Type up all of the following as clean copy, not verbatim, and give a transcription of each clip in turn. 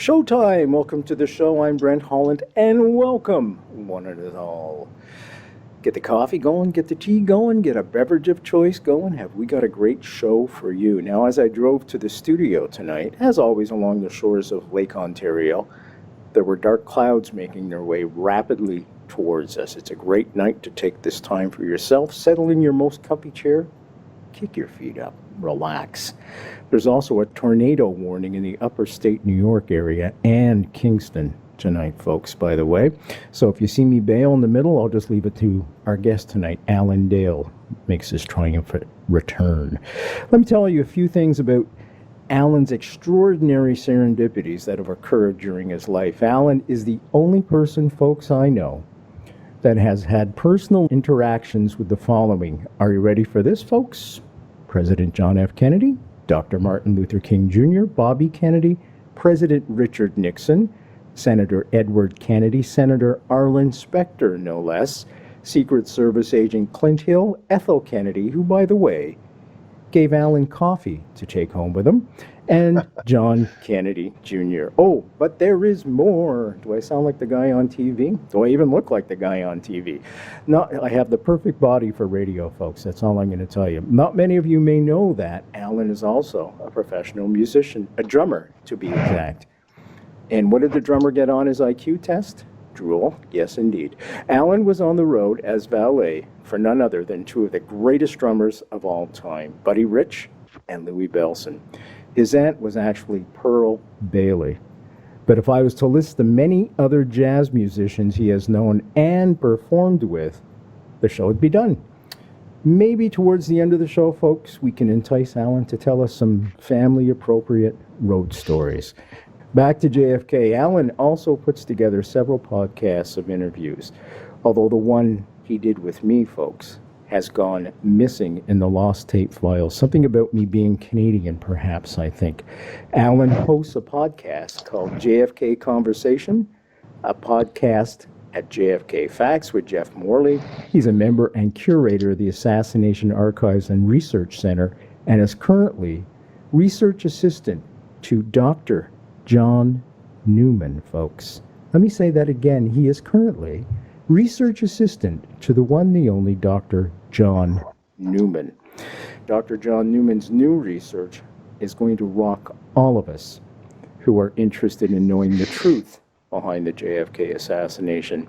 Showtime! Welcome to the show. I'm Brent, Holland, and welcome, one and all. Get the coffee going, get the tea going, get a beverage of choice going. Have we got a great show for you? Now, as I drove to the studio tonight, as always along the shores of Lake Ontario, there were dark clouds making their way rapidly towards us. It's a great night to take this time for yourself. Settle in your most comfy chair, kick your feet up, relax. There's also a tornado warning in the upper state New York area and Kingston tonight, folks, by the way. So if you see me bail in the middle, I'll just leave it to our guest tonight, Alan Dale, makes his triumphant return. Let me tell you a few things about Alan's extraordinary serendipities that have occurred during his life. Alan is the only person, folks, I know that has had personal interactions with the following. Are you ready for this, folks? President John F. Kennedy, Dr. Martin Luther King Jr., Bobby Kennedy, President Richard Nixon, Senator Edward Kennedy, Senator Arlen Specter, no less, Secret Service agent Clint Hill, Ethel Kennedy, who, by the way, gave Alan coffee to take home with him, and John Kennedy Jr. Oh, but there is more. Do I sound like the guy on TV? Do I even look like the guy on TV? No, I have the perfect body for radio, folks. That's all I'm going to tell you. Not many of you may know that Alan is also a professional musician, a drummer, to be exact. And what did the drummer get on his IQ test? Drool, yes indeed. Alan was on the road as valet for none other than two of the greatest drummers of all time, Buddy Rich and Louie Bellson. His aunt was actually Pearl Bailey. But if I was to list the many other jazz musicians he has known and performed with, the show would be done. Maybe towards the end of the show, folks, we can entice Alan to tell us some family-appropriate road stories. Back to JFK, Alan also puts together several podcasts of interviews, although the one he did with me, folks, has gone missing in the lost tape files. Something about me being Canadian, perhaps, I think. Alan hosts a podcast called JFK Conversation, a podcast at JFK Facts with Jeff Morley. He's a member and curator of the Assassination Archives and Research Center and is currently research assistant to Dr. John Newman, folks. Let me say that again. He is currently research assistant to the one, the only Dr. John Newman. Dr. John Newman's new research is going to rock all of us who are interested in knowing the truth behind the JFK assassination.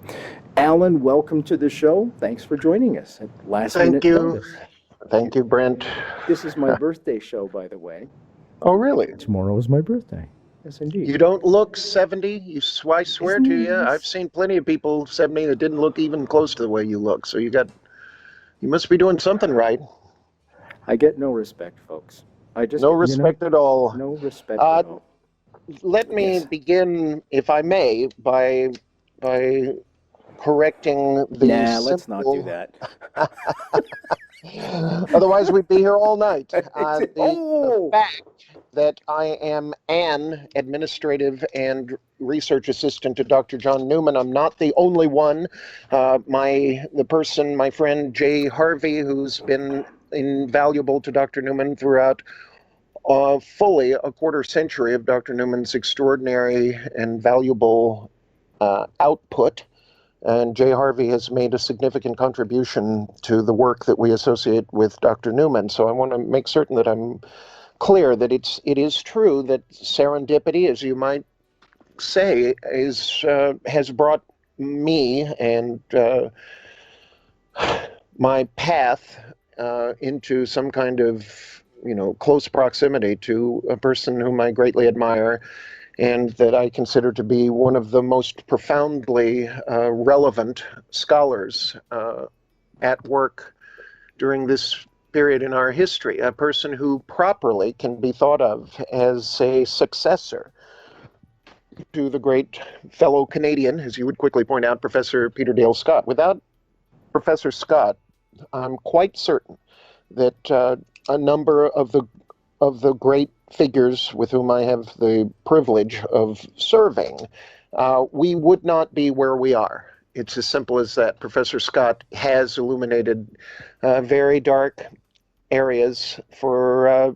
Alan, welcome to the show. Thanks for joining us at last minute notice. Thank you, Brent. This is my birthday show, by the way. Oh, really? Tomorrow is my birthday. Yes, indeed. You don't look 70. I swear to you, I've seen plenty of people 70 that didn't look even close to the way you look. So you must be doing something right. I get no respect, folks. No respect at all. No respect at all. Let me begin, if I may, by correcting the let's not do that. Otherwise, we'd be here all night. The fact that I am an administrative and research assistant to Dr. John Newman. I'm not the only one. My friend Jay Harvey, who's been invaluable to Dr. Newman throughout fully a quarter century of Dr. Newman's extraordinary and valuable output. And Jay Harvey has made a significant contribution to the work that we associate with Dr. Newman. So I want to make certain that I'm clear that it is true that serendipity, as you might say, has brought me and my path into some kind of close proximity to a person whom I greatly admire and that I consider to be one of the most profoundly relevant scholars at work during this period in our history, a person who properly can be thought of as a successor to the great fellow Canadian, as you would quickly point out, Professor Peter Dale Scott. Without Professor Scott, I'm quite certain that a number of the great figures with whom I have the privilege of serving, we would not be where we are. It's as simple as that. Professor Scott has illuminated very dark areas for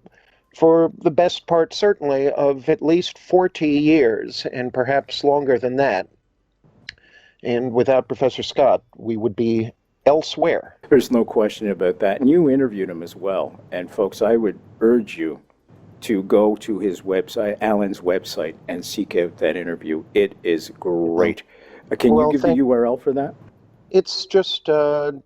for the best part, certainly, of at least 40 years, and perhaps longer than that. And without Professor Scott, we would be elsewhere. There's no question about that. And you interviewed him as well. And folks, I would urge you to go to his website, Alan's website, and seek out that interview. It is great. Can you give the URL for that? It's just JFK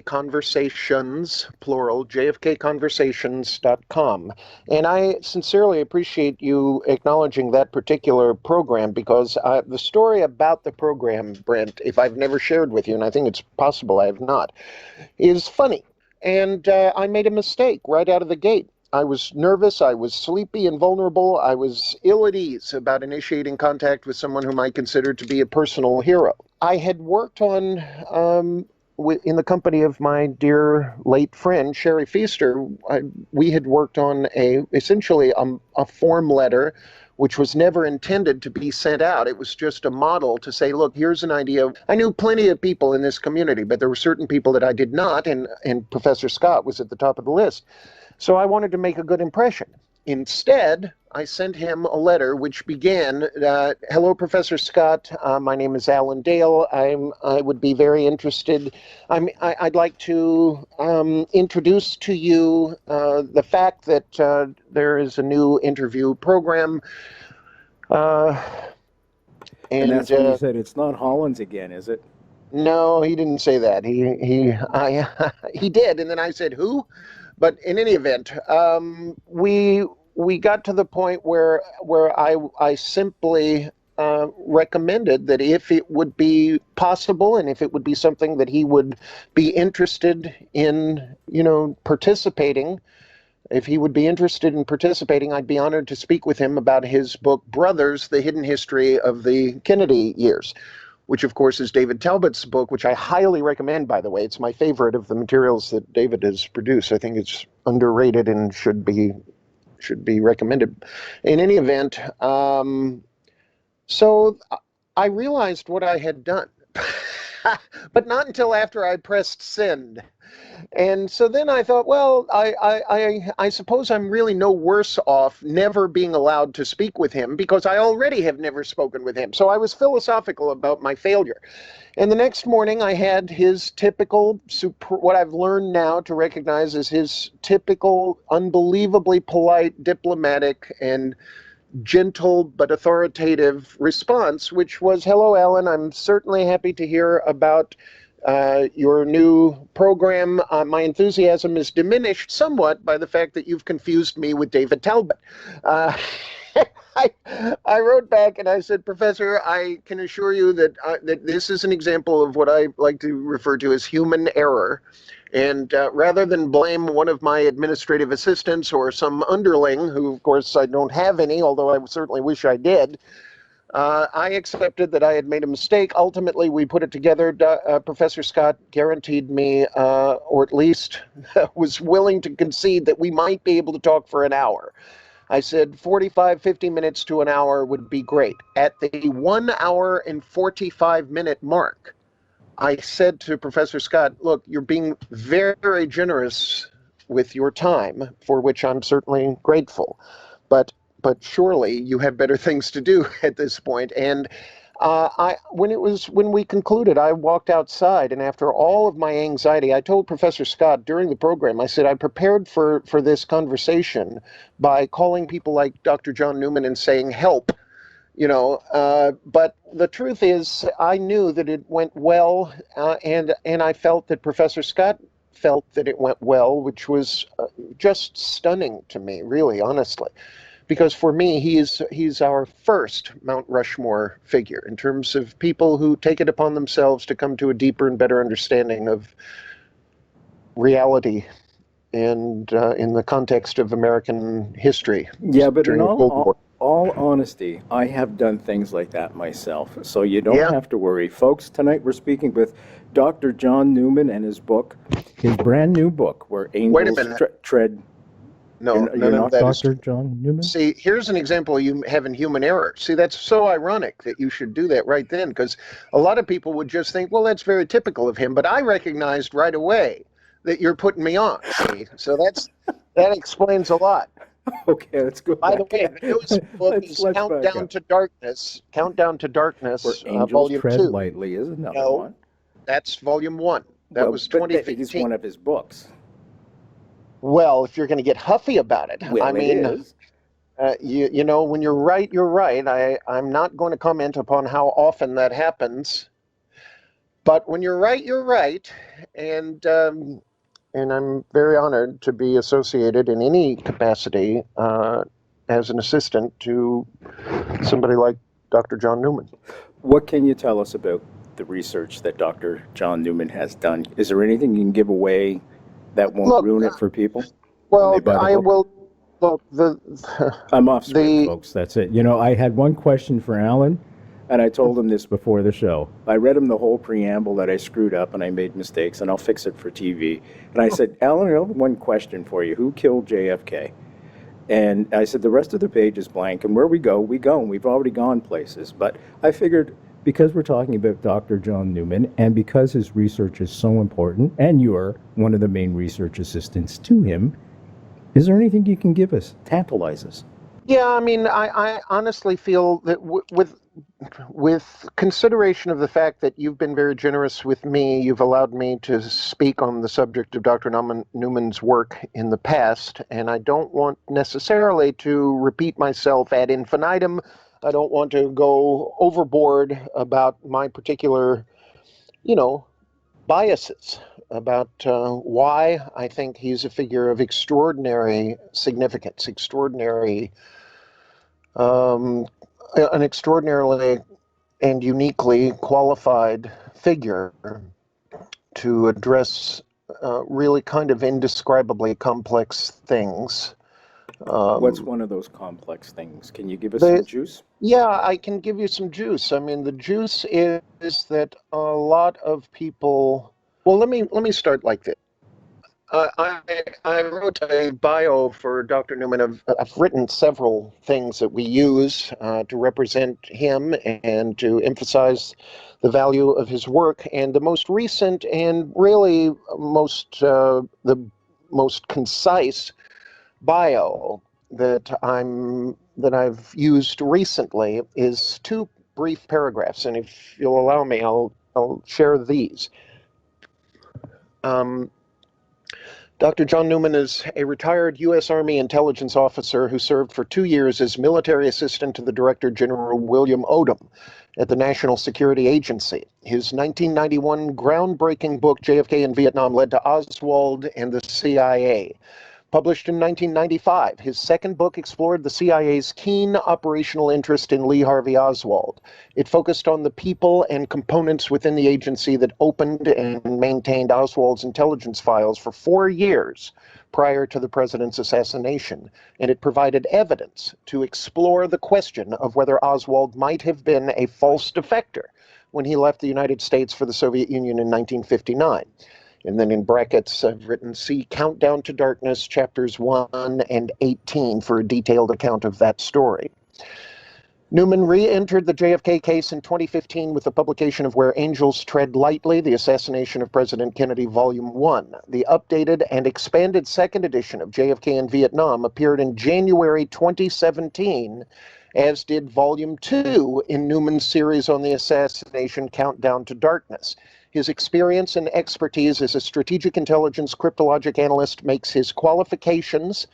Conversations, plural, jfkconversations.com. And I sincerely appreciate you acknowledging that particular program, because the story about the program, Brent, if I've never shared with you, and I think it's possible I have not, is funny. And I made a mistake right out of the gate. I was nervous, I was sleepy and vulnerable, I was ill at ease about initiating contact with someone whom I considered to be a personal hero. I had worked on, in the company of my dear late friend, Sherry Feaster, we had worked on essentially a form letter which was never intended to be sent out. It was just a model to say, look, here's an idea. I knew plenty of people in this community, but there were certain people that I did not, and Professor Scott was at the top of the list. So I wanted to make a good impression. Instead, I sent him a letter which began, hello, Professor Scott, my name is Alan Dale. I would be very interested. I'd like to introduce to you the fact that there is a new interview program. And that's when you said it's not Holland's again, is it? No, he didn't say that. He did, and then I said, who? But in any event, we got to the point where I simply recommended that if it would be possible and if it would be something that he would be interested in, participating, if he would be interested in participating, I'd be honored to speak with him about his book, Brothers, The Hidden History of the Kennedy Years, which, of course, is David Talbot's book, which I highly recommend, by the way. It's my favorite of the materials that David has produced. I think it's underrated and should be recommended. In any event, so I realized what I had done, but not until after I pressed send. And so then I thought, well, I suppose I'm really no worse off never being allowed to speak with him, because I already have never spoken with him. So I was philosophical about my failure. And the next morning I had his typical, what I've learned now to recognize as his typical, unbelievably polite, diplomatic, and gentle but authoritative response, which was, hello, Alan, I'm certainly happy to hear about your new program. My enthusiasm is diminished somewhat by the fact that you've confused me with David Talbot. I wrote back and I said, Professor, I can assure you that that this is an example of what I like to refer to as human error. And rather than blame one of my administrative assistants or some underling, who, of course, I don't have any, although I certainly wish I did, I accepted that I had made a mistake. Ultimately, we put it together. Professor Scott guaranteed me, or at least was willing to concede, that we might be able to talk for an hour. I said 45, 50 minutes to an hour would be great. At the 1 hour and 45-minute mark, I said to Professor Scott, look, you're being very, very generous with your time, for which I'm certainly grateful. But surely you have better things to do at this point. And when we concluded, I walked outside, and after all of my anxiety, I told Professor Scott during the program, I said, I prepared for this conversation by calling people like Dr. John Newman and saying, help, but the truth is, I knew that it went well, and I felt that Professor Scott felt that it went well, which was just stunning to me, really, honestly. Because for me, he's our first Mount Rushmore figure in terms of people who take it upon themselves to come to a deeper and better understanding of reality and in the context of American history. Yeah, but in all honesty, I have done things like that myself, so you don't have to worry. Folks, tonight we're speaking with Dr. John Newman and his brand new book, Where Angels Tread. No, you're not Dr. John Newman? See, here's an example of you having human error. See, that's so ironic that you should do that right then, because a lot of people would just think, well, that's very typical of him. But I recognized right away that you're putting me on. See? So That explains a lot. Okay, let's go By the back. way, the newest book is Let's back Countdown up. to Darkness. Countdown to Where Darkness, Angels Volume Tread 2. Lightly is another No, one. that's Volume 1. That Well, was but that is 2015. one of his books. Well, if you're going to get huffy about it, I Well, it mean, is. you know, when you're right, you're right. I'm not going to comment upon how often that happens, but when you're right, you're right. And I'm very honored to be associated in any capacity as an assistant to somebody like Dr. John Newman. What can you tell us about the research that Dr. John Newman has done? Is there anything you can give away that won't Look, ruin it for people when well, they buy the I book? will. Look, I'm off script, the folks. That's it. You know, I had one question for Alan, and I told him this before the show. I read him the whole preamble that I screwed up and I made mistakes, and I'll fix it for TV. And I said, Alan, I have one question for you. Who killed JFK? And I said, the rest of the page is blank, and where we go, and we've already gone places. But I figured because we're talking about Dr. John Newman, and because his research is so important, and you're one of the main research assistants to him, is there anything you can give us, tantalize us? Yeah, I mean, I honestly feel that with consideration of the fact that you've been very generous with me, you've allowed me to speak on the subject of Dr. Newman's work in the past, and I don't want necessarily to repeat myself ad infinitum. I don't want to go overboard about my particular, you know, biases about why I think he's a figure of extraordinary significance, um, an extraordinarily and uniquely qualified figure to address really kind of indescribably complex things. What's one of those complex things? Can you give us some juice? Yeah, I can give you some juice. I mean, the juice is that a lot of people. Well, let me start like this. I wrote a bio for Dr. Newman. I've written several things that we use to represent him and to emphasize the value of his work. And the most recent and really the most concise bio that I've used recently is two brief paragraphs. And if you'll allow me, I'll share these. Dr. John Newman is a retired U.S. Army intelligence officer who served for 2 years as military assistant to the Director General William Odom at the National Security Agency. His 1991 groundbreaking book, JFK in Vietnam, led to Oswald and the CIA. Published in 1995, his second book explored the CIA's keen operational interest in Lee Harvey Oswald. It focused on the people and components within the agency that opened and maintained Oswald's intelligence files for 4 years prior to the president's assassination, and it provided evidence to explore the question of whether Oswald might have been a false defector when he left the United States for the Soviet Union in 1959. And then in brackets, I've written, see Countdown to Darkness, chapters 1 and 18 for a detailed account of that story. Newman re-entered the JFK case in 2015 with the publication of Where Angels Tread Lightly, The Assassination of President Kennedy, Volume 1. The updated and expanded second edition of JFK in Vietnam appeared in January 2017, as did Volume 2 in Newman's series on the assassination, Countdown to Darkness. His experience and expertise as a strategic intelligence cryptologic analyst makes his qualifications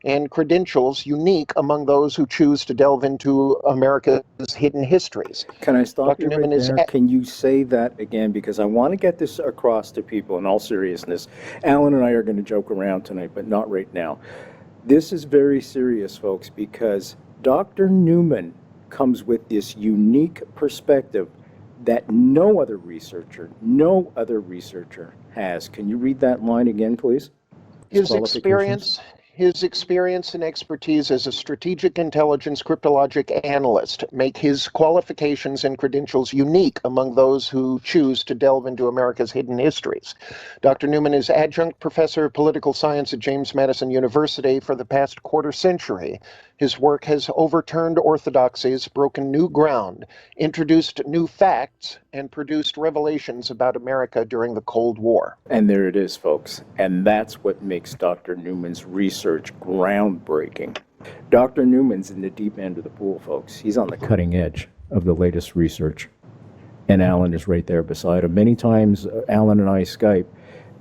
and credentials unique among those who choose to delve into America's hidden histories. Can I stop Dr. you right Newman is there? Can you say that again? Because I want to get this across to people in all seriousness. Alan and I are going to joke around tonight, but not right now. This is very serious, folks, because Dr. Newman comes with this unique perspective that no other researcher has. Can you read that line again, please? His experience and expertise as a strategic intelligence cryptologic analyst make his qualifications and credentials unique among those who choose to delve into America's hidden histories. Dr. Newman is adjunct professor of political science at James Madison University for the past quarter century His work has overturned orthodoxies, broken new ground, introduced new facts, and produced revelations about America during the Cold War. And there it is, folks. And that's what makes Dr. Newman's research groundbreaking. Dr. Newman's in the deep end of the pool, folks. He's on the cutting edge of the latest research. And Alan is right there beside him. Many times, Alan and I Skype,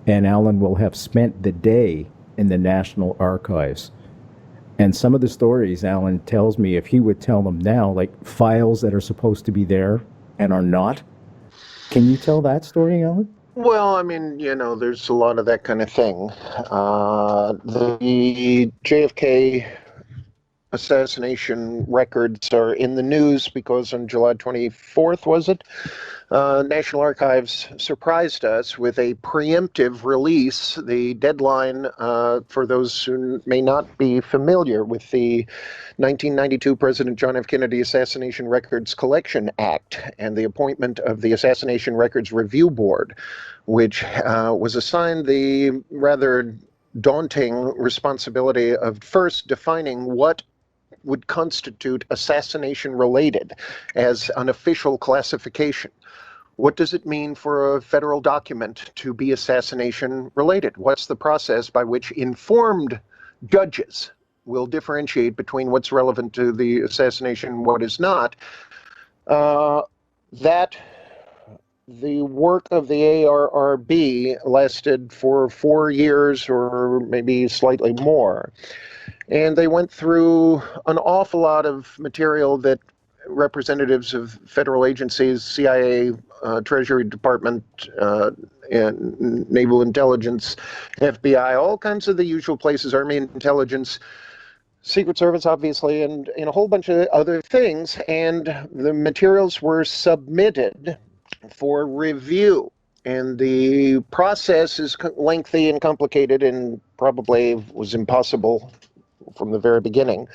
and Alan will have spent the day in the National Archives. And some of the stories Alan tells me, if he would tell them now, like files that are supposed to be there and are not. Can you tell that story, Alan? Well, I mean, there's a lot of that kind of thing. The JFK assassination records are in the news because on July 24th, was it? National Archives surprised us with a preemptive release. The deadline, for those who may not be familiar with the 1992 President John F. Kennedy Assassination Records Collection Act and the appointment of the Assassination Records Review Board, which was assigned the rather daunting responsibility of first defining what would constitute assassination-related as an official classification. What does it mean for a federal document to be assassination-related? What's the process by which informed judges will differentiate between what's relevant to the assassination and what is not? That the work of the ARRB lasted for 4 years or maybe slightly more. And they went through an awful lot of material that representatives of federal agencies, CIA, Treasury Department, and Naval Intelligence, FBI, all kinds of the usual places, Army Intelligence, Secret Service, obviously, and a whole bunch of other things. And the materials were submitted for review. And the process is lengthy and complicated and probably was impossible from the very beginning.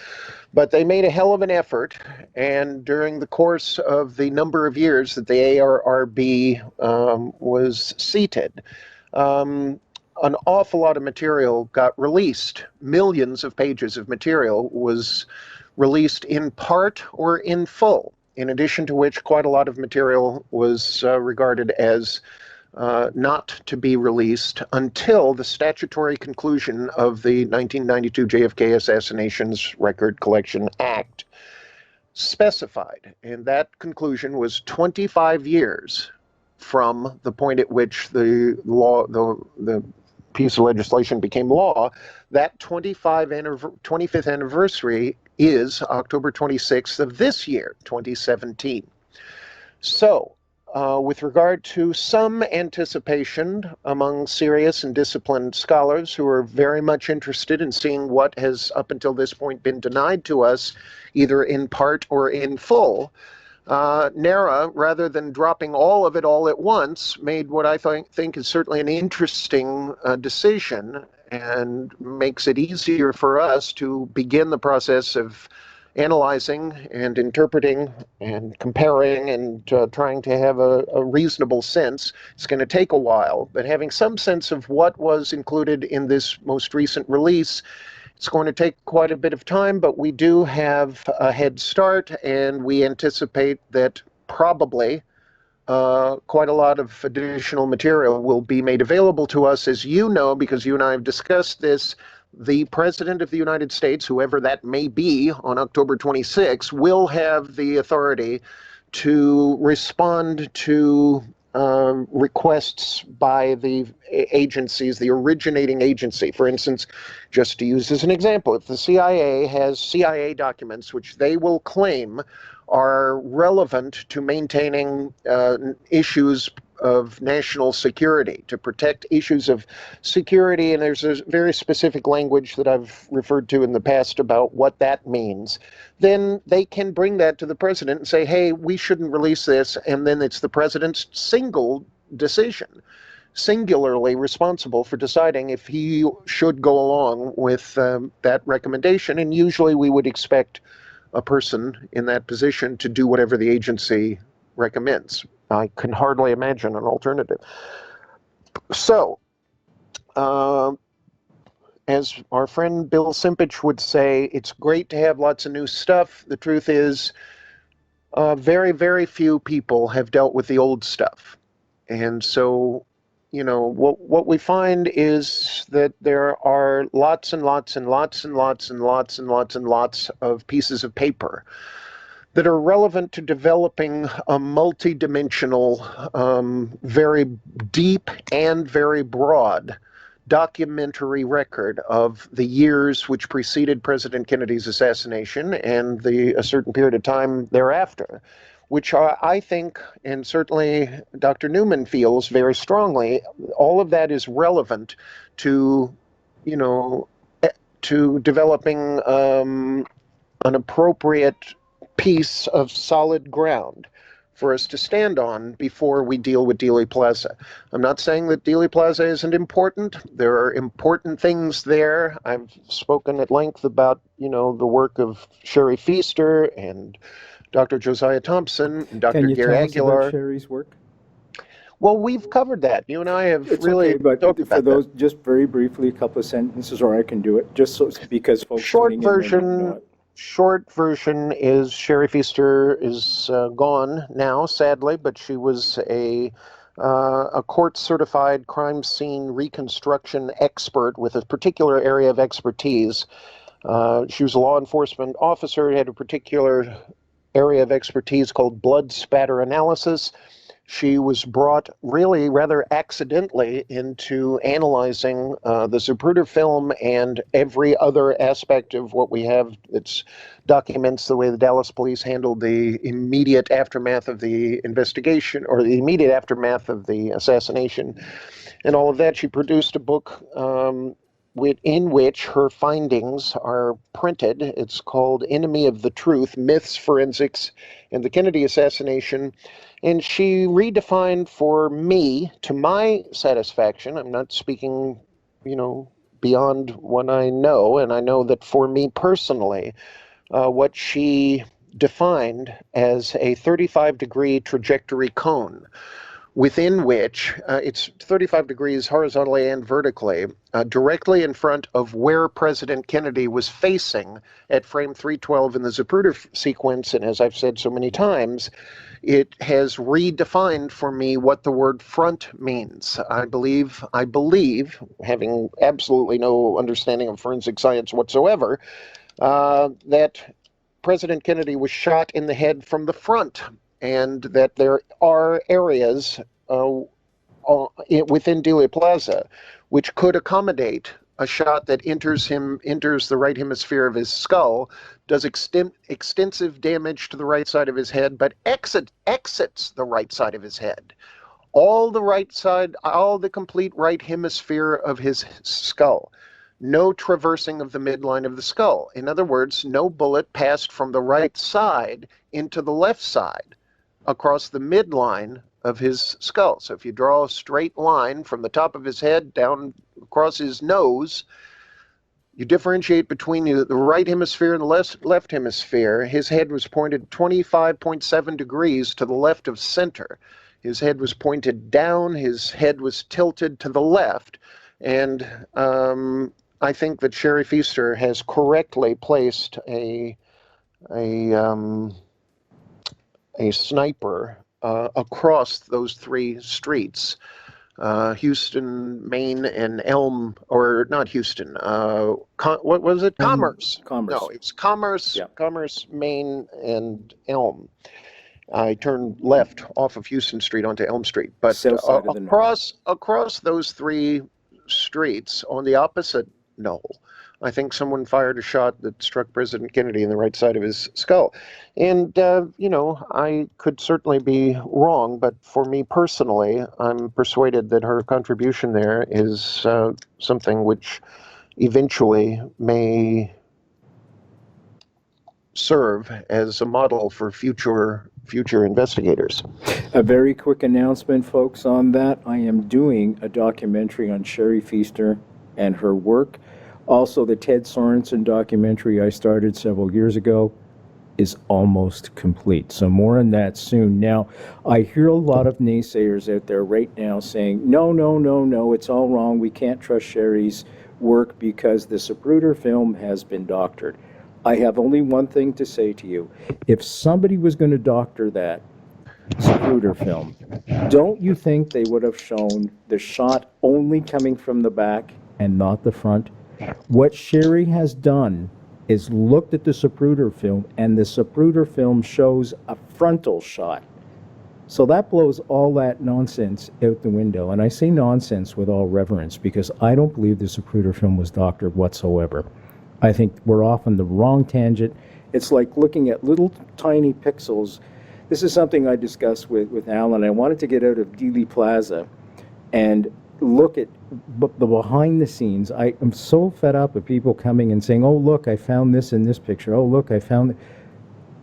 But they made a hell of an effort, and during the course of the number of years that the ARRB was seated, an awful lot of material got released. Millions of pages of material was released in part or in full, in addition to which quite a lot of material was regarded as not to be released until the statutory conclusion of the 1992 JFK Assassinations Record Collection Act specified. And that conclusion was 25 years from the point at which the piece of legislation became law. That 25th anniversary is October 26th of this year, 2017. So, with regard to some anticipation among serious and disciplined scholars who are very much interested in seeing what has up until this point been denied to us, either in part or in full, NARA, rather than dropping all of it all at once, made what I think is certainly an interesting decision, and makes it easier for us to begin the process of analyzing and interpreting and comparing and trying to have a reasonable sense. It's going to take a while, but having some sense of what was included in this most recent release, it's going to take quite a bit of time, but we do have a head start, and we anticipate that probably quite a lot of additional material will be made available to us. As you know, because you and I have discussed this, the President of the United States, whoever that may be, on October 26, will have the authority to respond to requests by the agencies, the originating agency. For instance, just to use as an example, if the CIA has CIA documents which they will claim are relevant to maintaining issues of national security, to protect issues of security, and there's a very specific language that I've referred to in the past about what that means, then they can bring that to the president and say, hey, we shouldn't release this, and then it's the president's single decision, singularly responsible for deciding if he should go along with that recommendation. And usually we would expect a person in that position to do whatever the agency recommends. I can hardly imagine an alternative. So, as our friend Bill Simpich would say, it's great to have lots of new stuff. The truth is, very, very few people have dealt with the old stuff. And so, what we find is that there are lots and lots and lots and lots and lots and lots and lots of pieces of paper that are relevant to developing a multidimensional, very deep and very broad documentary record of the years which preceded President Kennedy's assassination and a certain period of time thereafter, which I think, and certainly Dr. Newman feels very strongly, all of that is relevant to, to developing an appropriate piece of solid ground for us to stand on before we deal with DEaley Plaza. I'm not saying that DEaley Plaza isn't important. There are important things there. I've spoken at length about, the work of Sherry Feaster and Dr. Josiah Thompson and Dr. Can you Gary tell us Aguilar. about Sherry's work? Well, we've covered that. You and I have really but talked for about those, that. just very briefly, a couple of sentences, or I can do it, just so because folks Short tuning in may not version. know it. Short version is Sherry Feaster is gone now, sadly, but she was a court-certified crime scene reconstruction expert with a particular area of expertise. She was a law enforcement officer, had a particular area of expertise called blood spatter analysis. She was brought really rather accidentally into analyzing the Zapruder film and every other aspect of what we have that documents the way the Dallas police handled the immediate aftermath of the investigation, or the immediate aftermath of the assassination and all of that. She produced a book in which her findings are printed. It's called Enemy of the Truth, Myths, Forensics, and the Kennedy Assassination. And she redefined for me, to my satisfaction, I'm not speaking, beyond what I know, and I know that for me personally, what she defined as a 35-degree trajectory cone, within which it's 35 degrees horizontally and vertically, directly in front of where President Kennedy was facing at frame 312 in the Zapruder sequence. And as I've said so many times, it has redefined for me what the word front means. I believe, having absolutely no understanding of forensic science whatsoever, that President Kennedy was shot in the head from the front, and that there are areas within Dealey Plaza which could accommodate a shot that enters the right hemisphere of his skull, does extensive damage to the right side of his head, but exits the right side of his head. All the complete right hemisphere of his skull. No traversing of the midline of the skull. In other words, no bullet passed from the right side into the left side across the midline of his skull. So if you draw a straight line from the top of his head down across his nose, you differentiate between the right hemisphere and the left hemisphere. His head was pointed 25.7 degrees to the left of center. His head was pointed down. His head was tilted to the left. And I think that Sherry Feaster has correctly placed a sniper across those three streets, Houston, Main, and Elm, or not Houston. What was it? Commerce. Commerce. No, it's Commerce. Yeah. Commerce, Main, and Elm. I turned left off of Houston Street onto Elm Street, but South side of the across those three streets on the opposite knoll, I think someone fired a shot that struck President Kennedy in the right side of his skull. And, I could certainly be wrong, but for me personally, I'm persuaded that her contribution there is something which eventually may serve as a model for future investigators. A very quick announcement, folks, on that. I am doing a documentary on Sherry Feaster and her work. Also, the Ted Sorensen documentary I started several years ago is almost complete. So more on that soon. Now, I hear a lot of naysayers out there right now saying, no, it's all wrong. We can't trust Sherry's work because the Zapruder film has been doctored. I have only one thing to say to you. If somebody was going to doctor that Zapruder film, don't you think they would have shown the shot only coming from the back and not the front? What Sherry has done is looked at the Zapruder film, and the Zapruder film shows a frontal shot. So that blows all that nonsense out the window. And I say nonsense with all reverence because I don't believe the Zapruder film was doctored whatsoever. I think we're off on the wrong tangent. It's like looking at little tiny pixels. This is something I discussed with Alan. I wanted to get out of DEaley Plaza and look at the behind the scenes. I am so fed up with people coming and saying, oh, look, I found this in this picture. Oh, look, I found it.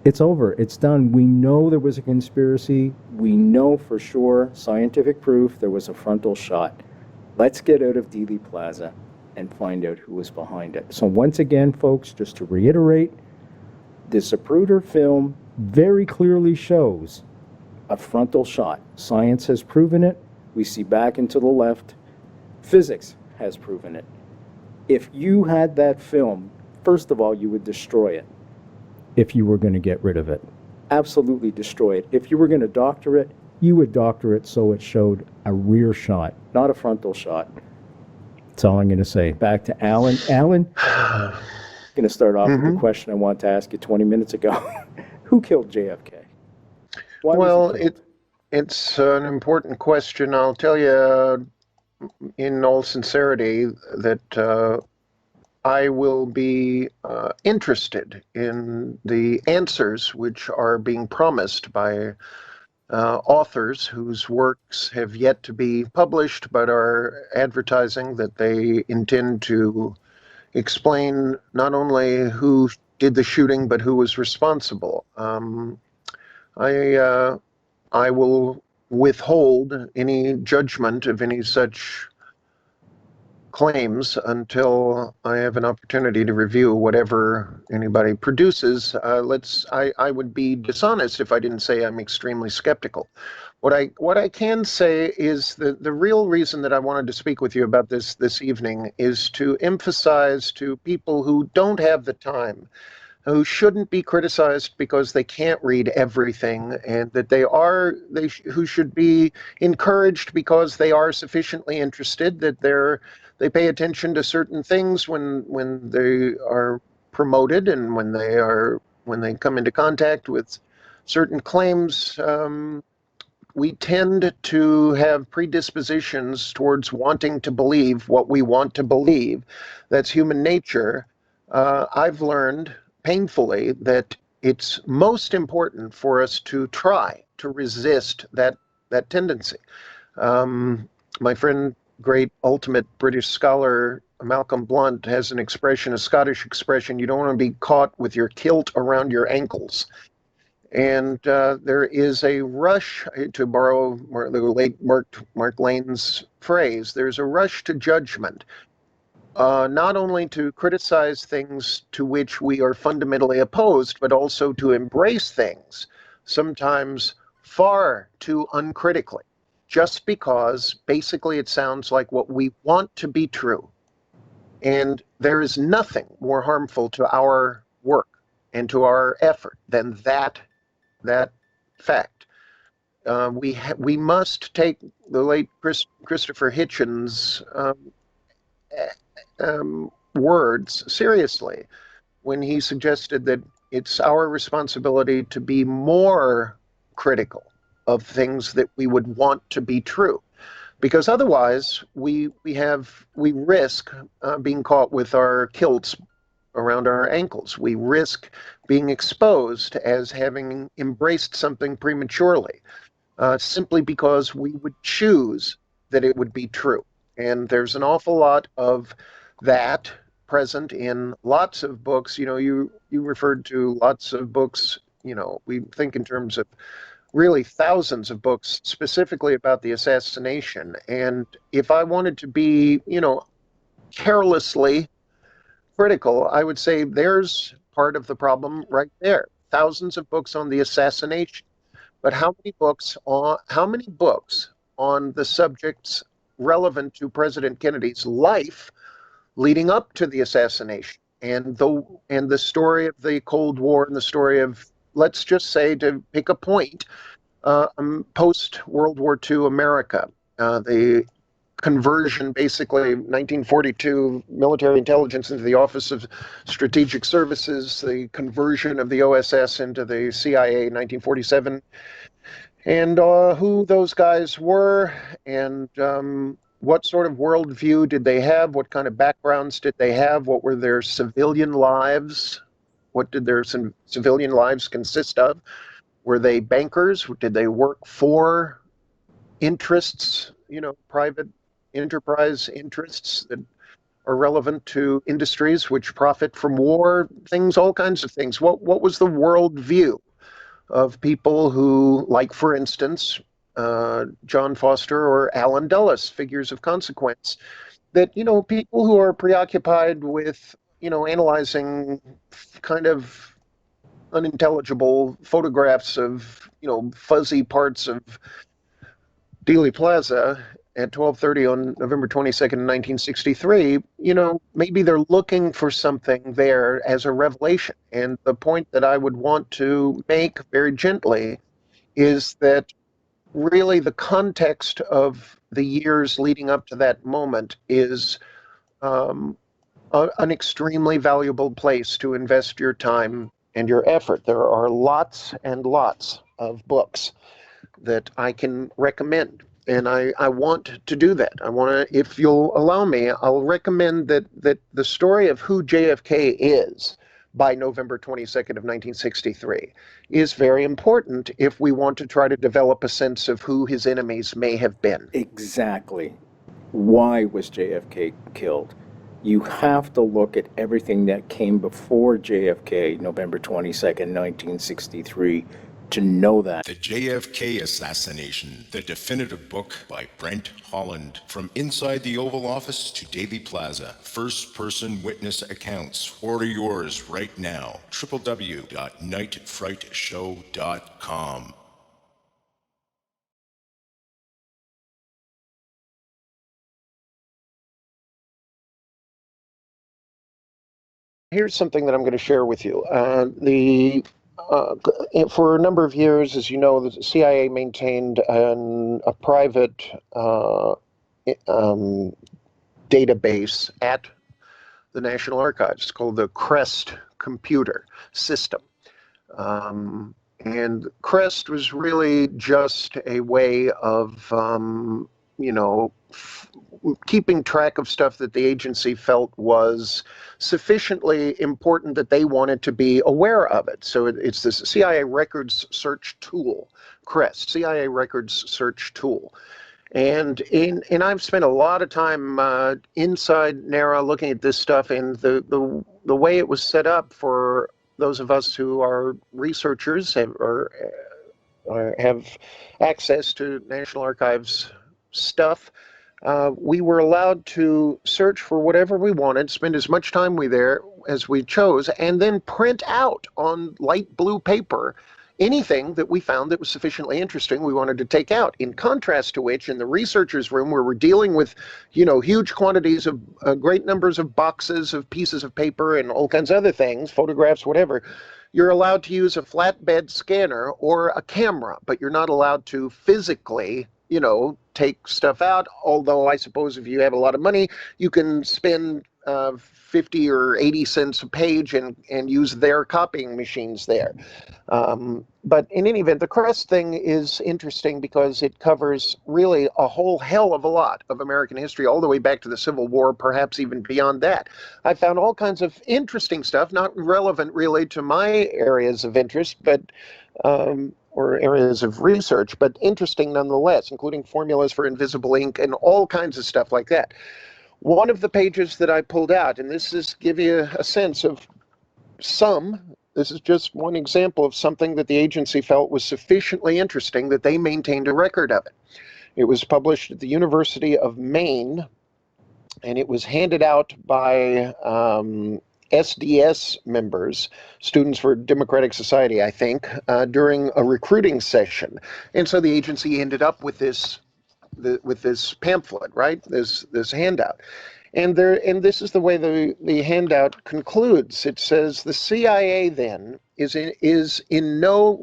It's over. It's done. We know there was a conspiracy. We know for sure, scientific proof, there was a frontal shot. Let's get out of DEaley Plaza and find out who was behind it. So once again, folks, just to reiterate, the Zapruder film very clearly shows a frontal shot. Science has proven it. We see back and to the left. Physics has proven it. If you had that film, first of all, you would destroy it if you were going to get rid of it. Absolutely destroy it. If you were going to doctor it, you would doctor it so it showed a rear shot, not a frontal shot. That's all I'm going to say. Back to Alan. Alan, I'm going to start off with the question I wanted to ask you 20 minutes ago. Who killed JFK? Why Well, was he killed? it's an important question. I'll tell you in all sincerity that I will be interested in the answers which are being promised by authors whose works have yet to be published but are advertising that they intend to explain not only who did the shooting but who was responsible. I will withhold any judgment of any such claims until I have an opportunity to review whatever anybody produces. I would be dishonest if I didn't say I'm extremely skeptical. What I can say is that the real reason that I wanted to speak with you about this evening is to emphasize to people who don't have the time, who shouldn't be criticized because they can't read everything, and that who should be encouraged because they are sufficiently interested, that they pay attention to certain things when they are promoted and when they come into contact with certain claims. We tend to have predispositions towards wanting to believe what we want to believe. That's human nature. I've learned painfully that it's most important for us to try to resist that tendency. My friend, great ultimate British scholar Malcolm Blunt, has an expression, a Scottish expression: you don't want to be caught with your kilt around your ankles. And there is a rush, to borrow the late Mark Lane's phrase, there's a rush to judgment. Not only to criticize things to which we are fundamentally opposed, but also to embrace things, sometimes far too uncritically, just because basically it sounds like what we want to be true. And there is nothing more harmful to our work and to our effort than that fact. We must take the late Christopher Hitchens' words seriously when he suggested that it's our responsibility to be more critical of things that we would want to be true, because otherwise we risk being caught with our kilts around our ankles. We risk being exposed as having embraced something prematurely, simply because we would choose that it would be true. And there's an awful lot of that present in lots of books. You referred to lots of books. We think in terms of really thousands of books specifically about the assassination. And if I wanted to be, carelessly critical, I would say there's part of the problem right there. Thousands of books on the assassination, but how many books on the subjects relevant to President Kennedy's life leading up to the assassination, and the story of the Cold War, and the story of, let's just say, to pick a point, post World War II America, the conversion, basically 1942 military intelligence into the Office of Strategic Services, the conversion of the OSS into the CIA in 1947, and who those guys were, and what sort of worldview did they have, what kind of backgrounds did they have, what were their civilian lives, what did their civilian lives consist of, were they bankers, did they work for interests, private enterprise interests that are relevant to industries which profit from war, things, all kinds of things. What was the worldview of people who, like, for instance, John Foster or Alan Dulles, figures of consequence, that, people who are preoccupied with, analyzing kind of unintelligible photographs of, fuzzy parts of DEaley Plaza at 12:30 on November 22nd, 1963, maybe they're looking for something there as a revelation. And the point that I would want to make very gently is that really the context of the years leading up to that moment is an extremely valuable place to invest your time and your effort. There are lots and lots of books that I can recommend. And I want to do that. I want to, if you'll allow me, I'll recommend that the story of who JFK is by November 22nd of 1963 is very important if we want to try to develop a sense of who his enemies may have been. Exactly. Why was JFK killed? You have to look at everything that came before JFK, November 22nd, 1963, to know that. The JFK Assassination, the definitive book by Brent, Holland. From inside the Oval Office to DEaley Plaza, first-person witness accounts. Order yours right now. www.nightfrightshow.com. Here's something that I'm going to share with you. For a number of years, as you know, the CIA maintained a private database at the National Archives called the CREST computer system. And CREST was really just a way of, keeping track of stuff that the agency felt was sufficiently important that they wanted to be aware of it. So it's this CIA records search tool, CREST, CIA records search tool. And I've spent a lot of time inside NARA looking at this stuff, and the way it was set up for those of us who are researchers or have access to National Archives stuff. We were allowed to search for whatever we wanted, spend as much time as we chose, and then print out on light blue paper anything that we found that was sufficiently interesting we wanted to take out. In contrast to which, in the researcher's room, where we're dealing with, huge quantities of great numbers of boxes of pieces of paper and all kinds of other things, photographs, whatever, you're allowed to use a flatbed scanner or a camera, but you're not allowed to physically take stuff out. Although I suppose if you have a lot of money, you can spend 50 or 80 cents a page and use their copying machines there. But in any event, the CREST thing is interesting because it covers really a whole hell of a lot of American history, all the way back to the Civil War, perhaps even beyond that. I found all kinds of interesting stuff, not relevant really to my areas of interest, but or areas of research, but interesting nonetheless, including formulas for invisible ink and all kinds of stuff like that. One of the pages that I pulled out, and this is give you a sense of this is just one example of something that the agency felt was sufficiently interesting that they maintained a record of it. It was published at the University of Maine, and it was handed out by SDS members, Students for Democratic Society, I think, during a recruiting session. And so the agency ended up with this pamphlet, right? This handout. And this is the way the handout concludes. It says the CIA then is no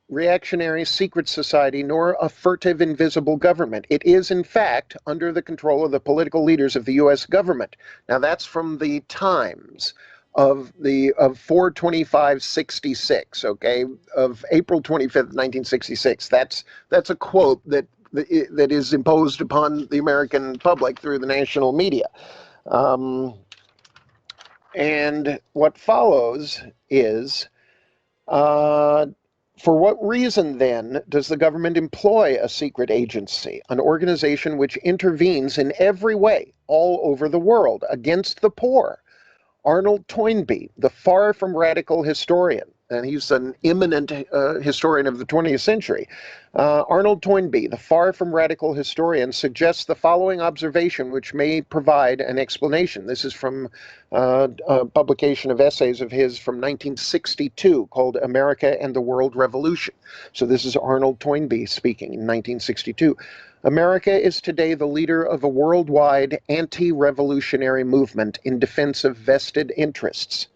reactionary secret society nor a furtive invisible government. It is in fact under the control of the political leaders of the US government. Now that's from the Times of 4/25/66, okay, of April 25th, 1966. That's a quote that is imposed upon the American public through the national media. And what follows is, for what reason, then, does the government employ a secret agency, an organization which intervenes in every way all over the world against the poor? Arnold Toynbee, the far from radical historian, and he's an eminent historian of the 20th century. Arnold Toynbee, the far from radical historian, suggests the following observation, which may provide an explanation. This is from a publication of essays of his from 1962 called America and the World Revolution. So this is Arnold Toynbee speaking in 1962. America is today the leader of a worldwide anti-revolutionary movement in defense of vested interests.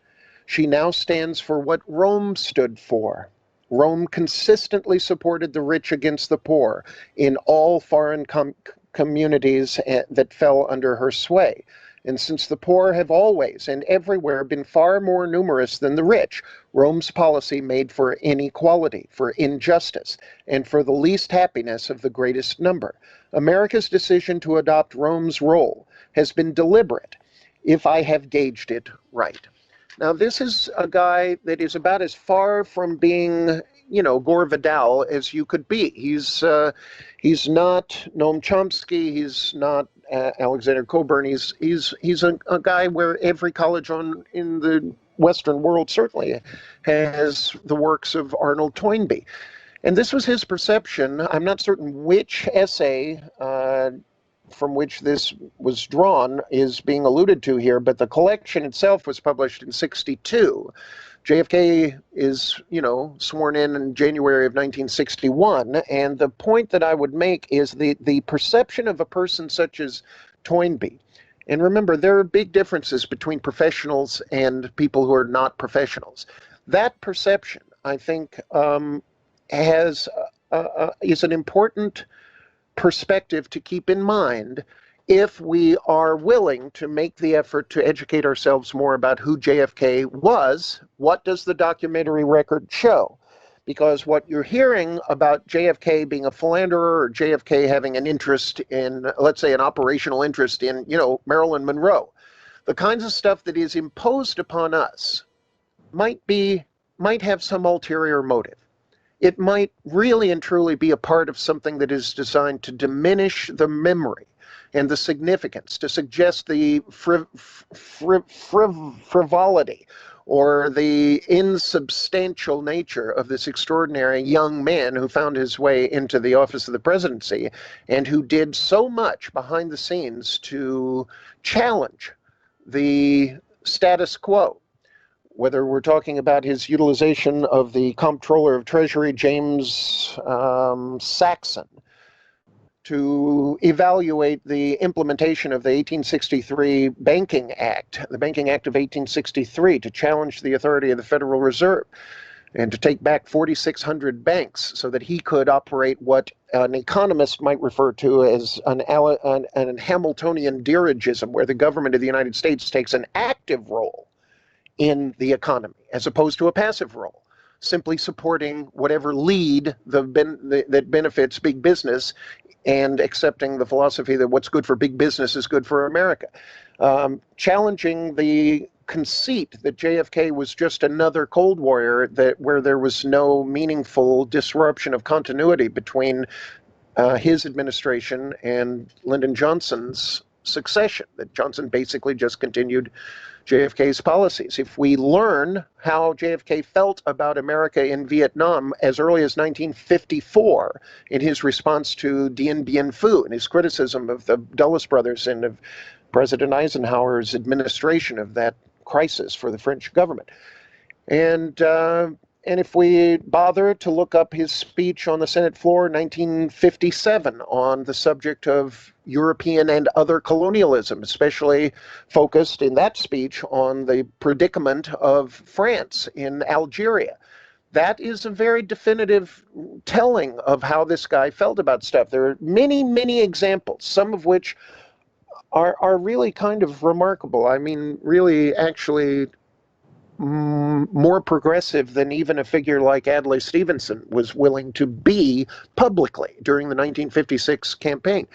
She now stands for what Rome stood for. Rome consistently supported the rich against the poor in all foreign communities that fell under her sway. And since the poor have always and everywhere been far more numerous than the rich, Rome's policy made for inequality, for injustice, and for the least happiness of the greatest number. America's decision to adopt Rome's role has been deliberate, if I have gauged it right. Now, this is a guy that is about as far from being, Gore Vidal as you could be. He's not Noam Chomsky. He's not Alexander Cockburn. He's a guy where every college in the Western world certainly has the works of Arnold Toynbee. And this was his perception. I'm not certain which essay from which this was drawn is being alluded to here, but the collection itself was published in 1962. JFK is, sworn in January of 1961, and the point that I would make is the perception of a person such as Toynbee. And remember, there are big differences between professionals and people who are not professionals. That perception, I think, is an important perspective to keep in mind if we are willing to make the effort to educate ourselves more about who JFK was. What does the documentary record show? Because what you're hearing about JFK being a philanderer or JFK having an interest in, let's say, an operational interest in, Marilyn Monroe, the kinds of stuff that is imposed upon us might have some ulterior motive. It might really and truly be a part of something that is designed to diminish the memory and the significance, to suggest the frivolity or the insubstantial nature of this extraordinary young man who found his way into the office of the presidency and who did so much behind the scenes to challenge the status quo. Whether we're talking about his utilization of the Comptroller of Treasury, James Saxon, to evaluate the implementation of the 1863 Banking Act, the Banking Act of 1863, to challenge the authority of the Federal Reserve, and to take back 4,600 banks so that he could operate what an economist might refer to as an Hamiltonian dirigism, where the government of the United States takes an active role in the economy, as opposed to a passive role, simply supporting whatever lead that benefits big business and accepting the philosophy that what's good for big business is good for America. Challenging the conceit that JFK was just another Cold Warrior, where there was no meaningful disruption of continuity between his administration and Lyndon Johnson's succession, that Johnson basically just continued JFK's policies. If we learn how JFK felt about America in Vietnam as early as 1954 in his response to Dien Bien Phu and his criticism of the Dulles brothers and of President Eisenhower's administration of that crisis for the French government. And And if we bother to look up his speech on the Senate floor in 1957 on the subject of European and other colonialism, especially focused in that speech on the predicament of France in Algeria, that is a very definitive telling of how this guy felt about stuff. There are many, many examples, some of which are really kind of remarkable. I mean, really, actually, more progressive than even a figure like Adlai Stevenson was willing to be publicly during the 1956 campaign.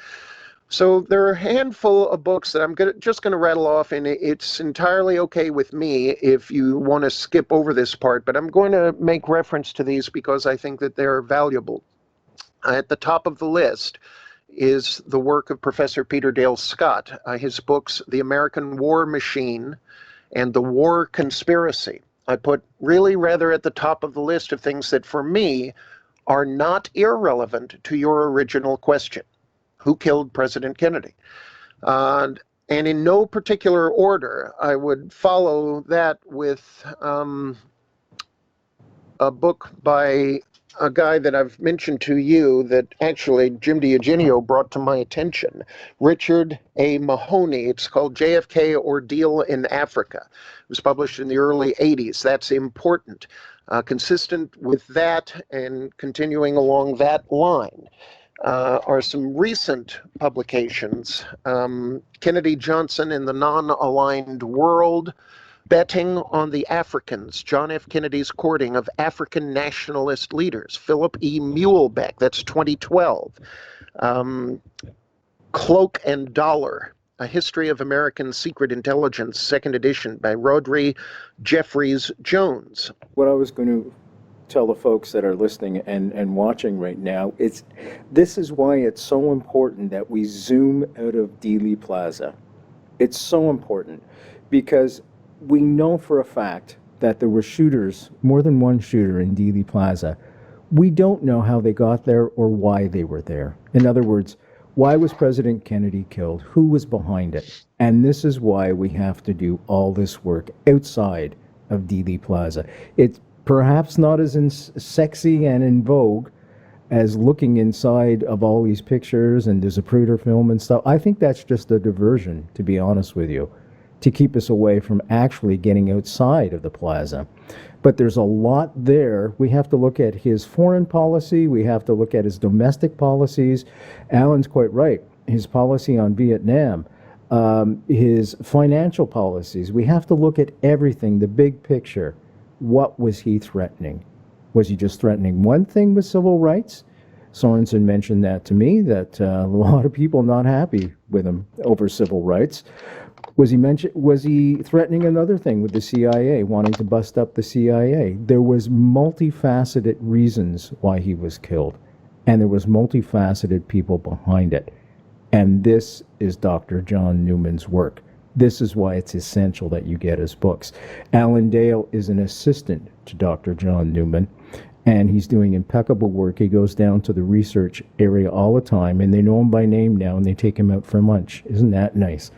So there are a handful of books that I'm just going to rattle off, and it's entirely okay with me if you want to skip over this part, but I'm going to make reference to these because I think that they're valuable. At the top of the list is the work of Professor Peter Dale Scott, his books, The American War Machine and The War Conspiracy. I put really rather at the top of the list of things that for me are not irrelevant to your original question. Who killed President Kennedy? And in no particular order, I would follow that with a book by a guy that I've mentioned to you that actually Jim DiEugenio brought to my attention, Richard A. Mahoney. It's called JFK Ordeal in Africa. It was published in the early 80s. That's important. Consistent with that and continuing along that line are some recent publications. Kennedy Johnson in the Non-Aligned World, Betting on the Africans, John F. Kennedy's Courting of African Nationalist Leaders, Philip E. Muehlbeck, that's 2012. Cloak and Dollar, A History of American Secret Intelligence, second edition by Rodri Jeffries Jones. What I was going to tell the folks that are listening and watching right now, this is why it's so important that we zoom out of DEaley Plaza. It's so important because we know for a fact that there were shooters, more than one shooter in DEaley Plaza. We don't know how they got there or why they were there. In other words, why was President Kennedy killed? Who was behind it? And this is why we have to do all this work outside of DEaley Plaza. It's perhaps not as sexy and in vogue as looking inside of all these pictures and the Zapruder film and stuff. I think that's just a diversion, to be honest with you, to keep us away from actually getting outside of the plaza. But there's a lot there. We have to look at his foreign policy. We have to look at his domestic policies. Alan's quite right. His policy on Vietnam, his financial policies. We have to look at everything, the big picture. What was he threatening? Was he just threatening one thing with civil rights? Sorensen mentioned that to me, that a lot of people not happy with him over civil rights. Was he threatening another thing with the CIA, wanting to bust up the CIA? There was multifaceted reasons why he was killed, and there was multifaceted people behind it. And this is Dr. John Newman's work. This is why it's essential that you get his books. Alan Dale is an assistant to Dr. John Newman, and he's doing impeccable work. He goes down to the research area all the time, and they know him by name now, and they take him out for lunch. Isn't that nice?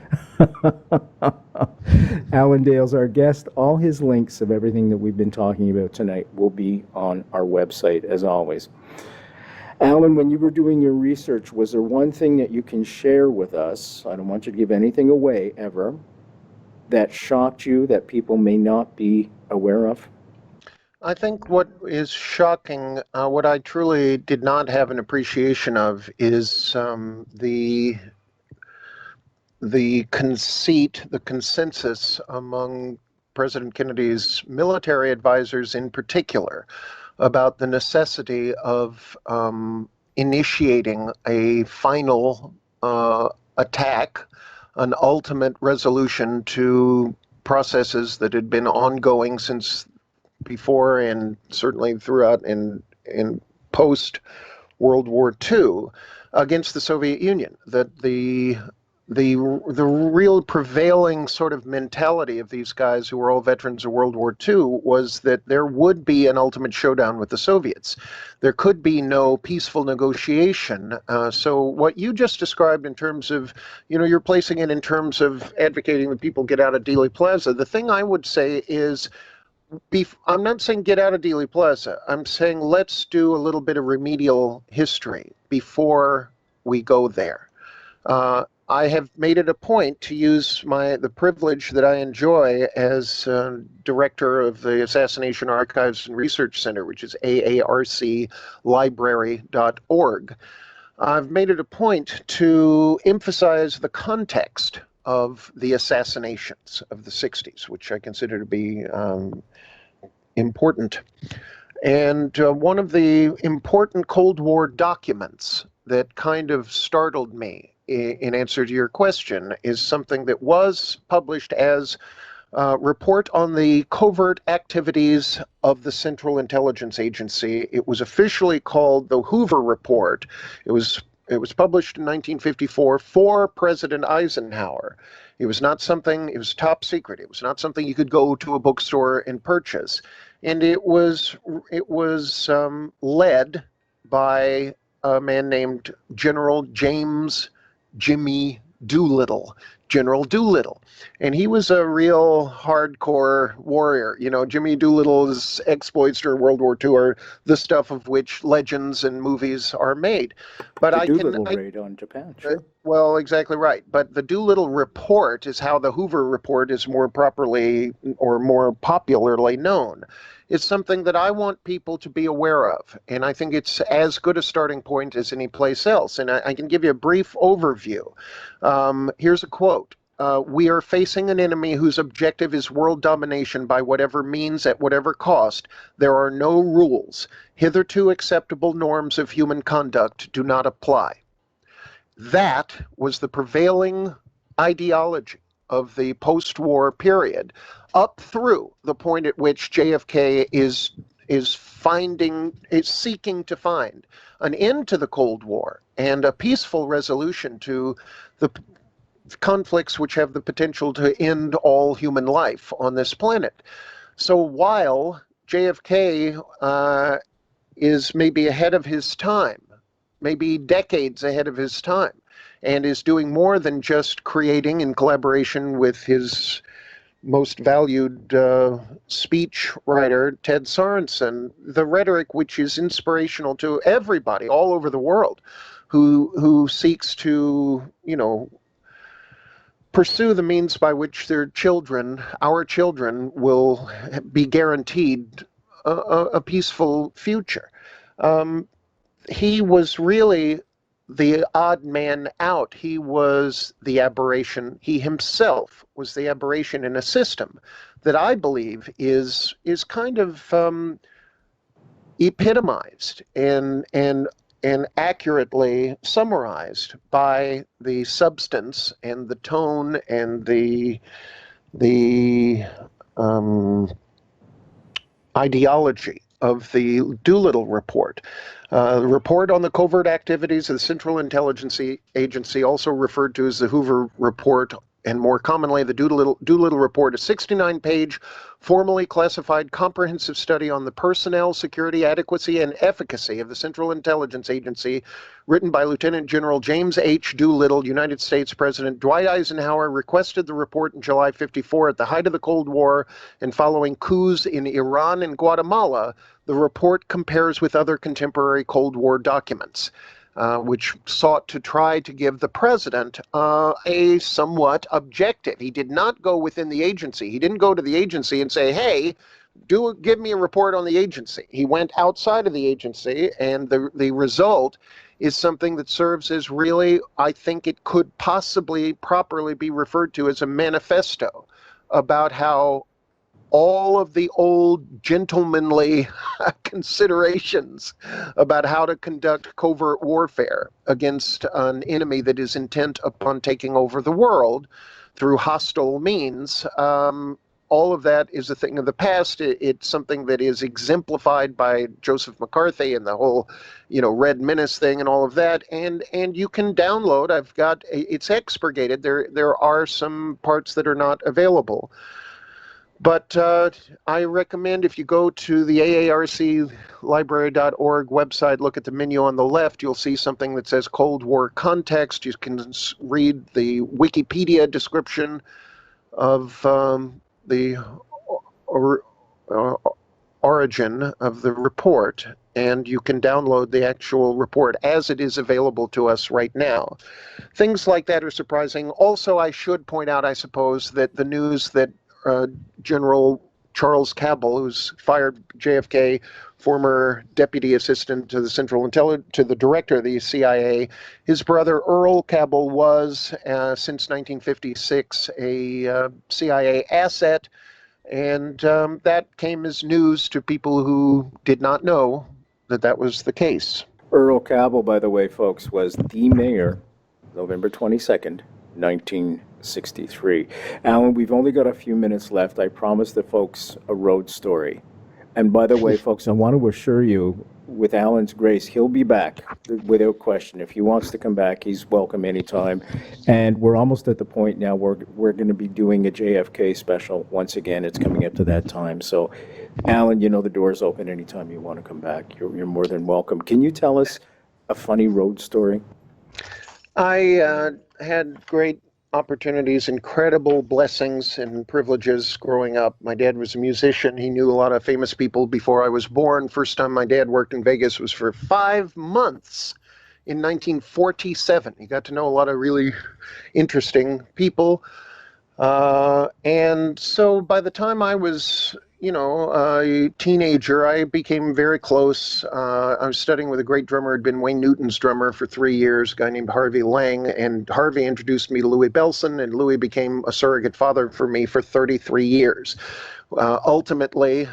Alan Dale's our guest. All his links of everything that we've been talking about tonight will be on our website, as always. Alan, when you were doing your research, was there one thing that you can share with us, I don't want you to give anything away ever, that shocked you that people may not be aware of? I think what is shocking, what I truly did not have an appreciation of, is the conceit, the consensus among President Kennedy's military advisors in particular about the necessity of initiating a final attack, an ultimate resolution to processes that had been ongoing since before and certainly throughout in post World War II against the Soviet Union. That the real prevailing sort of mentality of these guys who were all veterans of World War II was that there would be an ultimate showdown with the Soviets. There could be no peaceful negotiation. So what you just described in terms of, you're placing it in terms of advocating that people get out of Dealey Plaza. The thing I would say is, I'm not saying get out of Dealey Plaza. I'm saying let's do a little bit of remedial history before we go there. I have made it a point to use the privilege that I enjoy as director of the Assassination Archives and Research Center, which is aarclibrary.org. I've made it a point to emphasize the context of the assassinations of the 60s, which I consider to be important. And one of the important Cold War documents that kind of startled me in answer to your question is something that was published as a report on the covert activities of the Central Intelligence Agency. It was officially called the Hoover Report. It was published in 1954 for President Eisenhower. It was top secret. It was not something you could go to a bookstore and purchase. And it was led by a man named General James Jimmy Doolittle, General Doolittle. And he was a real hardcore warrior. You know, Jimmy Doolittle's exploits during World War II are the stuff of which legends and movies are made. But the Doolittle raid on Japan, sure. Well, exactly right. But the Doolittle Report is how the Hoover Report is more properly or more popularly known. It's something that I want people to be aware of, and I think it's as good a starting point as any place else. And I can give you a brief overview. Here's a quote. We are facing an enemy whose objective is world domination by whatever means, at whatever cost. There are no rules. Hitherto acceptable norms of human conduct do not apply. That was the prevailing ideology of the post-war period, up through the point at which JFK is seeking to find an end to the Cold War and a peaceful resolution to the conflicts which have the potential to end all human life on this planet. So while JFK is maybe ahead of his time, maybe decades ahead of his time, and is doing more than just creating in collaboration with his most valued speech writer, Ted Sorensen, the rhetoric which is inspirational to everybody all over the world who seeks to, pursue the means by which their children, our children, will be guaranteed a peaceful future. He was really the odd man out. He was the aberration. He himself was the aberration in a system that I believe is kind of epitomized and accurately summarized by the substance and the tone and the ideology of the Doolittle Report. The report on the covert activities of the Central Intelligence Agency, also referred to as the Hoover Report, and more commonly the Doolittle Report, a 69-page, formally classified comprehensive study on the personnel, security, adequacy, and efficacy of the Central Intelligence Agency, written by Lieutenant General James H. Doolittle. United States President Dwight Eisenhower requested the report in July '54 at the height of the Cold War and following coups in Iran and Guatemala. The report compares with other contemporary Cold War documents, which sought to try to give the president a somewhat objective. He did not go within the agency. He didn't go to the agency and say, hey, give me a report on the agency. He went outside of the agency, and the result is something that serves as really, I think it could possibly properly be referred to as a manifesto about how all of the old gentlemanly considerations about how to conduct covert warfare against an enemy that is intent upon taking over the world through hostile means, all of that is a thing of the past. It's something that is exemplified by Joseph McCarthy and the whole, Red Menace thing and all of that. And you can download. It's expurgated. There are some parts that are not available. But I recommend if you go to the aarclibrary.org website, look at the menu on the left, you'll see something that says Cold War Context. You can read the Wikipedia description of the origin of the report, and you can download the actual report as it is available to us right now. Things like that are surprising. Also, I should point out, I suppose, that the news that General Charles Cabell, who's fired JFK, former deputy assistant to the to the director of the CIA, his brother Earl Cabell was, since 1956, a CIA asset. And that came as news to people who did not know that that was the case. Earl Cabell, by the way, folks, was the mayor, November 22nd, 1963. Alan, we've only got a few minutes left. I promised the folks a road story. And by the way, folks, I want to assure you, with Alan's grace, he'll be back without question. If he wants to come back, he's welcome anytime. And we're almost at the point now where we're going to be doing a JFK special. Once again, it's coming up to that time. So, Alan, you know the door's open anytime you want to come back. You're more than welcome. Can you tell us a funny road story? I had great opportunities, incredible blessings and privileges growing up. My dad was a musician. He knew a lot of famous people before I was born. First time my dad worked in Vegas was for 5 months in 1947. He got to know a lot of really interesting people. And so by the time I was, a teenager, I became very close. I was studying with a great drummer, had been Wayne Newton's drummer for 3 years, a guy named Harvey Lang, and Harvey introduced me to Louis Bellson, and Louis became a surrogate father for me for 33 years. Ultimately,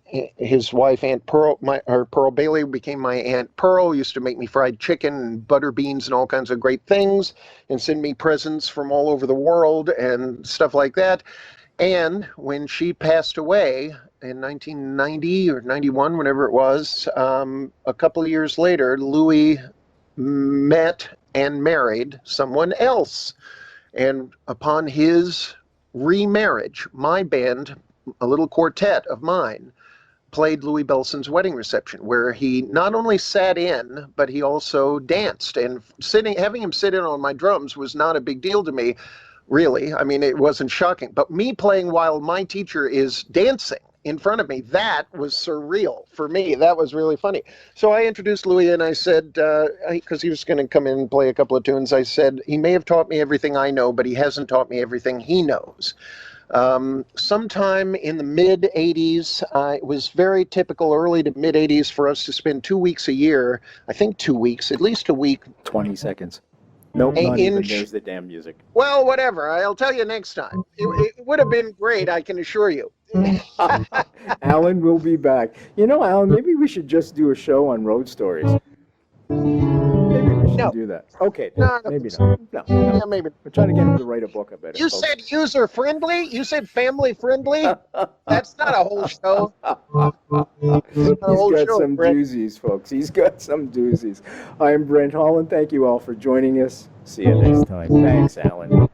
his wife, Aunt Pearl, Pearl Bailey, became my Aunt Pearl, used to make me fried chicken and butter beans and all kinds of great things, and send me presents from all over the world and stuff like that. And when she passed away in 1990 or 91, whenever it was, a couple of years later, Louis met and married someone else. And upon his remarriage, my band, a little quartet of mine, played Louis Bellson's wedding reception, where he not only sat in, but he also danced. And having him sit in on my drums was not a big deal to me. Really, I mean, it wasn't shocking. But me playing while my teacher is dancing in front of me, that was surreal for me. That was really funny. So I introduced Louis and I said, because he was going to come in and play a couple of tunes, I said, he may have taught me everything I know, but he hasn't taught me everything he knows. Sometime in the mid-'80s, it was very typical, early to mid-'80s, for us to spend 2 weeks a year, I think 2 weeks, at least a week. 20 seconds. Nope, not even. There's the damn music. Well, whatever. I'll tell you next time. It would have been great, I can assure you. Alan will be back. Alan, maybe we should just do a show on road stories. Maybe we should do that. Okay, maybe not. No. Yeah, maybe. We're trying to get him to write a book about it. You said user-friendly? You said family-friendly? That's not a whole show. He's got some doozies, folks. He's got some doozies. I'm Brent Holland. Thank you all for joining us. See you next time. Thanks, Alan.